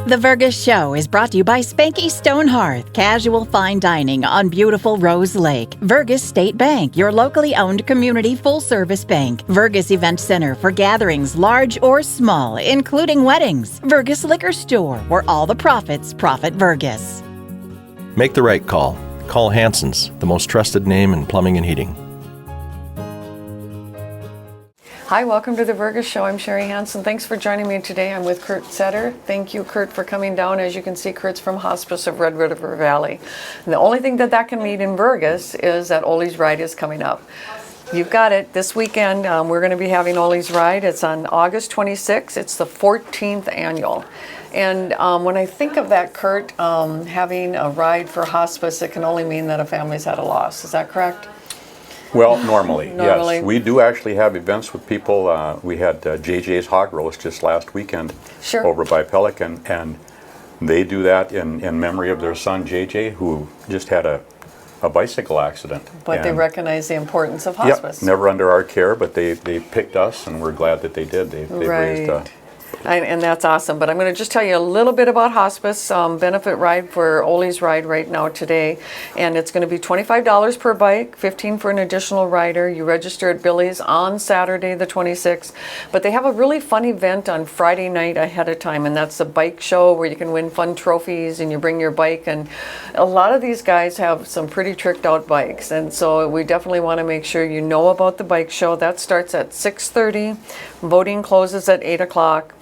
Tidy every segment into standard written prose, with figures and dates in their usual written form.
The Vergas Show is brought to you by Spanky Stone Hearth, casual fine dining on beautiful Rose Lake. Vergas State Bank, your locally owned community full-service bank. Vergas Event Center for gatherings large or small, including weddings. Vergas Liquor Store, where all the profits profit Vergas. Make the right call. Call Hanson's, the most trusted name in plumbing and heating. Hi, welcome to the Vergas Show. I'm Sherry Hanson. Thanks for joining me today. I'm with Kurt Setter. Thank you, Kurt, for coming down. As you can see, Kurt's from Hospice of Red River Valley. And the only thing that can mean in Vergas is that OLE'S RIDE is coming up. You've got it. This weekend, we're going to be having OLE'S RIDE. It's on August 26th. It's the 14th annual. And when I think of that, Kurt, having a ride for hospice, it can only mean that a family's had a loss. Is that correct? Well, normally, yes. We do actually have events with people. We had JJ's Hog Roast just last weekend over by Pelican, and they do that in memory of their son JJ, who just had a bicycle accident. But they recognize the importance of hospice. Yep, never under our care, but they picked us, and we're glad that they did. They raised and that's awesome. But I'm going to just tell you a little bit about hospice benefit ride for OLE'S RIDE right now today. And it's going to be $25 per bike, $15 for an additional rider. You register at Billy's on Saturday the 26th. But they have a really fun event on Friday night ahead of time, and that's a bike show where you can win fun trophies and you bring your bike. And a lot of these guys have some pretty tricked out bikes. And so we definitely want to make sure you know about the bike show. That starts at 6:30. Voting closes at 8 o'clock.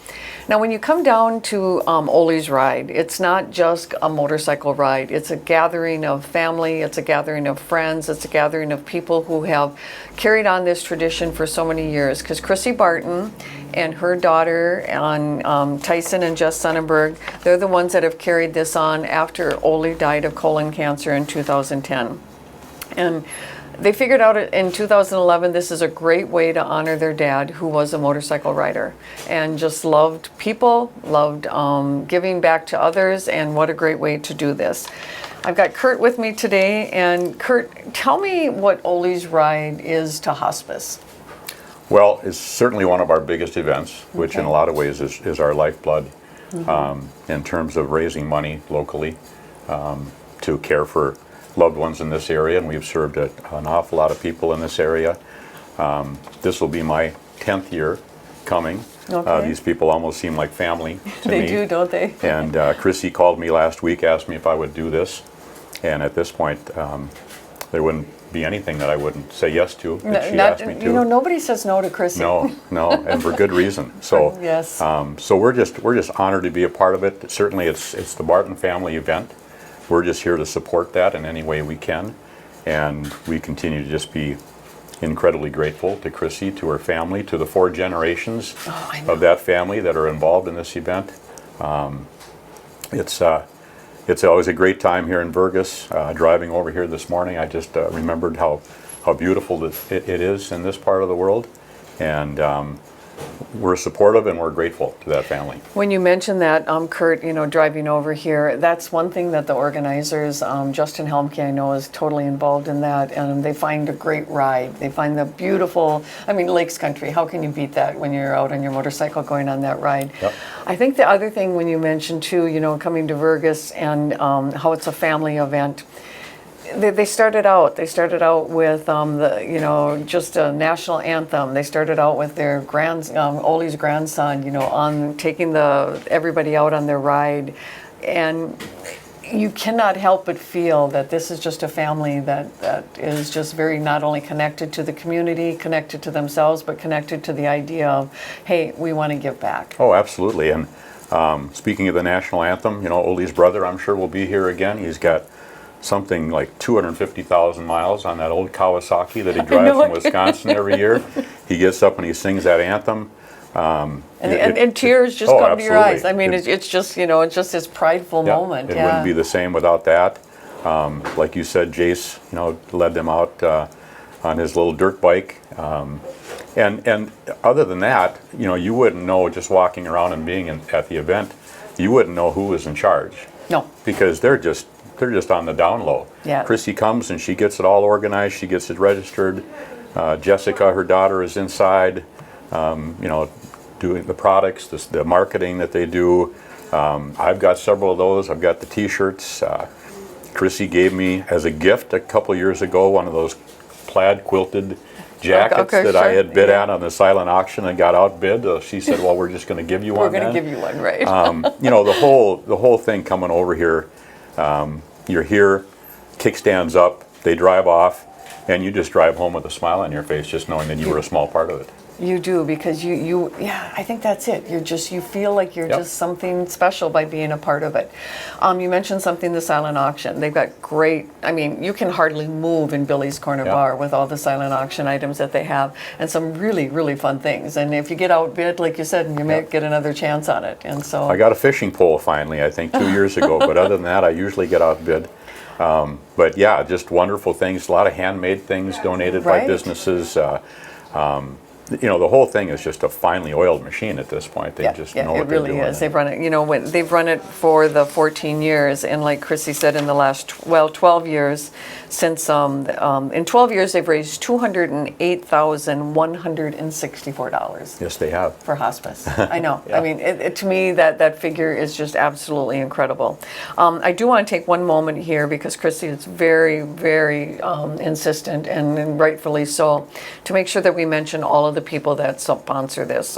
Now, when you come down to OLE'S RIDE, it's not just a motorcycle ride. It's a gathering of family. It's a gathering of friends. It's a gathering of people who have carried on this tradition for so many years. Because Chrissy Barton and her daughter, Tyson and Jess Sonnenberg, they're the ones that have carried this on after Ole died of colon cancer in 2010. And they figured out in 2011 this is a great way to honor their dad, who was a motorcycle rider and just loved people, loved giving back to others, and what a great way to do this. I've got Kurt with me today, and Kurt, tell me what OLE'S RIDE is to hospice. Well, it's certainly one of our biggest events, which in a lot of ways is our lifeblood in terms of raising money locally to care for loved ones in this area, and we've served an awful lot of people in this area. This will be my 10th year coming. These people almost seem like family to me. They do, don't they? And Chrissy called me last week, asked me if I would do this, and at this point there wouldn't be anything that I wouldn't say yes to if she asked me to. You know, nobody says no to Chrissy. No, and for good reason. So yes. So we're just honored to be a part of it. Certainly it's the Barton family event. We're just here to support that in any way we can, and we continue to just be incredibly grateful to Chrissy, to her family, to the 4 generations of that family that are involved in this event. It's always a great time here in Vergas. Driving over here this morning, I just remembered how beautiful it is in this part of the world, and we're supportive and we're grateful to that family. When you mentioned that, Kurt, driving over here, that's one thing that the organizers, Justin Helmke, I know, is totally involved in that, and they find a great ride. They find the beautiful, Lakes Country. How can you beat that when you're out on your motorcycle going on that ride? Yep. I think the other thing when you mentioned too, coming to Vergas and how it's a family event. They started out with just a national anthem. They started out with their Ole's grandson, on taking everybody out on their ride, and you cannot help but feel that this is just a family that is just very not only connected to the community, connected to themselves, but connected to the idea of, hey, we want to give back. Oh, absolutely. And speaking of the national anthem, Ole's brother, I'm sure, will be here again. He's got something like 250,000 miles on that old Kawasaki that he drives from Wisconsin every year. He gets up and he sings that anthem. And tears just come to your eyes. It's just this prideful moment. It wouldn't be the same without that. Like you said, Jace, led them out on his little dirt bike. And other than that, you wouldn't know, just walking around and being at the event, you wouldn't know who was in charge. No. Because they're just on the down low. Yeah. Chrissy comes and she gets it all organized. She gets it registered. Jessica, her daughter, is inside. doing the products, the marketing that they do. I've got several of those. I've got the T-shirts. Chrissy gave me as a gift a couple years ago one of those plaid quilted jackets Okay, that I sure. had bid at on the silent auction and got outbid. She said, "Well, we're just going to give you one." We're going to then." give you one, right? You know, the whole thing coming over here. You're here, kickstands up, they drive off, and you just drive home with a smile on your face, just knowing that you were a small part of it. You do, because yeah, I think that's it. You feel like you're Yep. just something special by being a part of it. You mentioned something, the silent auction. They've got great, I mean, you can hardly move in Billy's Corner Yep. Bar with all the silent auction items that they have, and some really, really fun things. And if you get outbid, like you said, you may Yep. get another chance on it. And so I got a fishing pole finally, I think 2 years ago, but other than that, I usually get outbid. But yeah, just wonderful things, a lot of handmade things donated by Right. businesses. You know, the whole thing is just a finely oiled machine at this point. They yeah, just yeah, know it what they're really doing. is. They've run it, you know, they've run it for the 14 years, and like Chrissy said, in the last 12 years, since in 12 years they've raised $208,164 Yes, they have. for hospice. I know. Yeah. I mean, to me, that figure is just absolutely incredible. I do want to take one moment here, because Chrissy is very, very insistent, and rightfully so, to make sure that we mention all of the people that sponsor this.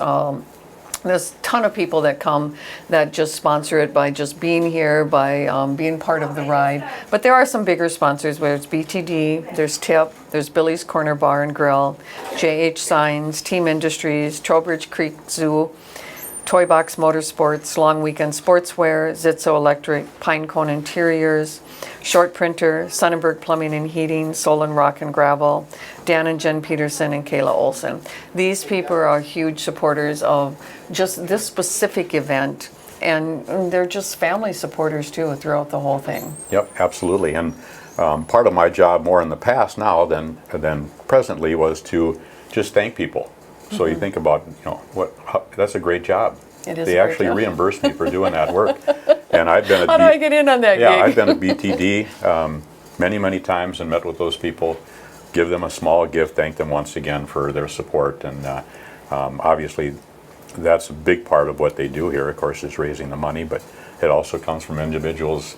There's a ton of people that come that just sponsor it by just being here, by being part of the ride. But there are some bigger sponsors, where it's BTD, there's TIP, there's Billy's Corner Bar and Grill, JH Signs, Team Industries, Trowbridge Creek Zoo, Toy Box Motorsports, Long Weekend Sportswear, Zitzo Electric, Pinecone Interiors, Short Printer, Sonnenberg Plumbing and Heating, Solon Rock and Gravel, Dan and Jen Peterson, and Kayla Olson. These people are huge supporters of just this specific event, and they're just family supporters too throughout the whole thing. Yep, absolutely. And part of my job more in the past now than presently was to just thank people. So you think about, you know, that's a great job. It is They a great actually job. reimburse me for doing that work. And I've been at How do I get in on that Yeah, gig? I've been at BTD many times and met with those people, give them a small gift, thank them once again for their support. And obviously that's a big part of what they do here, of course, is raising the money, but it also comes from individuals'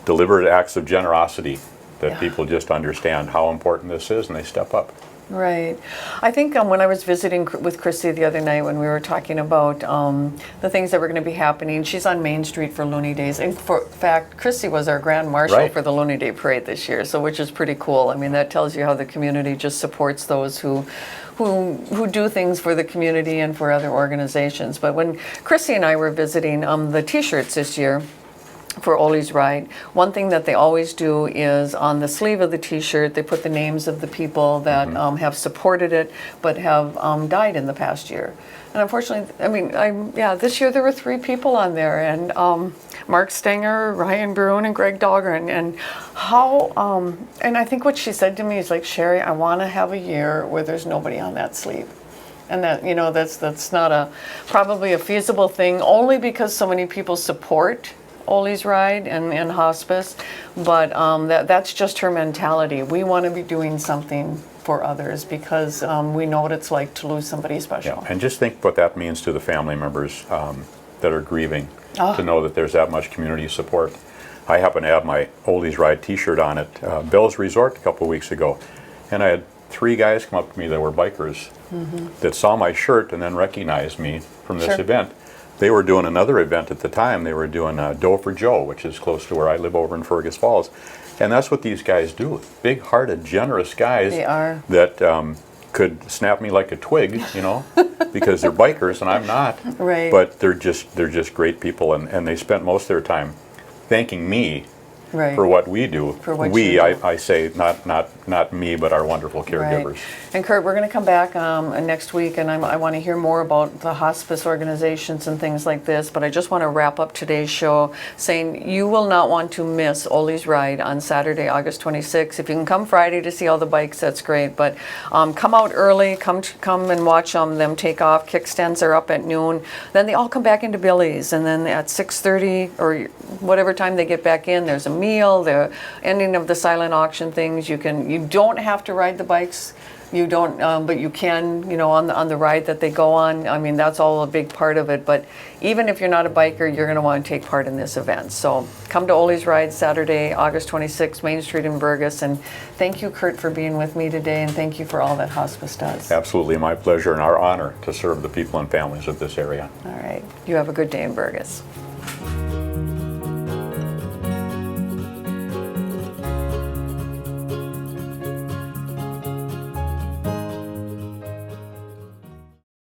deliberate acts of generosity that Yeah. people just understand how important this is, and they step up. Right. I think when I was visiting with Chrissy the other night, when we were talking about the things that were going to be happening, she's on Main Street for Looney Days. In fact, Chrissy was our Grand Marshal Right. for the Looney Day Parade this year, so which is pretty cool. I mean, that tells you how the community just supports those who do things for the community and for other organizations. But when Chrissy and I were visiting the T-shirts this year, for OLE'S Ride, one thing that they always do is on the sleeve of the T-shirt, they put the names of the people that have supported it but have died in the past year. And unfortunately, I mean, this year there were 3 people on there, and Mark Stenger, Ryan Bruin, and Greg Dahlgren. And and I think what she said to me is like, Sherry, I want to have a year where there's nobody on that sleeve. And that, you know, that's not probably a feasible thing, only because so many people support OLE'S Ride and Hospice, but that's just her mentality. We want to be doing something for others, because we know what it's like to lose somebody special. Yeah, and just think what that means to the family members that are grieving, to know that there's that much community support. I happen to have my OLE'S Ride T-shirt on at Bill's Resort a couple of weeks ago, and I had 3 guys come up to me that were bikers that saw my shirt and then recognized me from this Sure. event. They were doing another event at the time. They were doing Doe for Joe, which is close to where I live over in Vergas Falls. And that's what these guys do. Big-hearted, generous guys They are. that could snap me like a twig, you know, because they're bikers and I'm not. Right. But they're just great people, and they spent most of their time thanking me Right. for what we do. For what we, you do. I say, not me, but our wonderful caregivers. Right. And Kurt, we're going to come back next week, and I want to hear more about the hospice organizations and things like this, but I just want to wrap up today's show saying you will not want to miss OLE'S Ride on Saturday, August 26th. If you can come Friday to see all the bikes, that's great, but come out early, come and watch them take off. Kickstands are up at noon. Then they all come back into Billy's, and then at 6:30 or whatever time they get back in, there's a meal, the ending of the silent auction things. You don't have to ride the bikes You don't, but you can, on the ride that they go on. I mean, that's all a big part of it. But even if you're not a biker, you're going to want to take part in this event. So come to OLE'S Ride Saturday, August 26th, Main Street in Vergas. And thank you, Kurt, for being with me today, and thank you for all that Hospice does. Absolutely, my pleasure and our honor to serve the people and families of this area. All right. You have a good day in Vergas.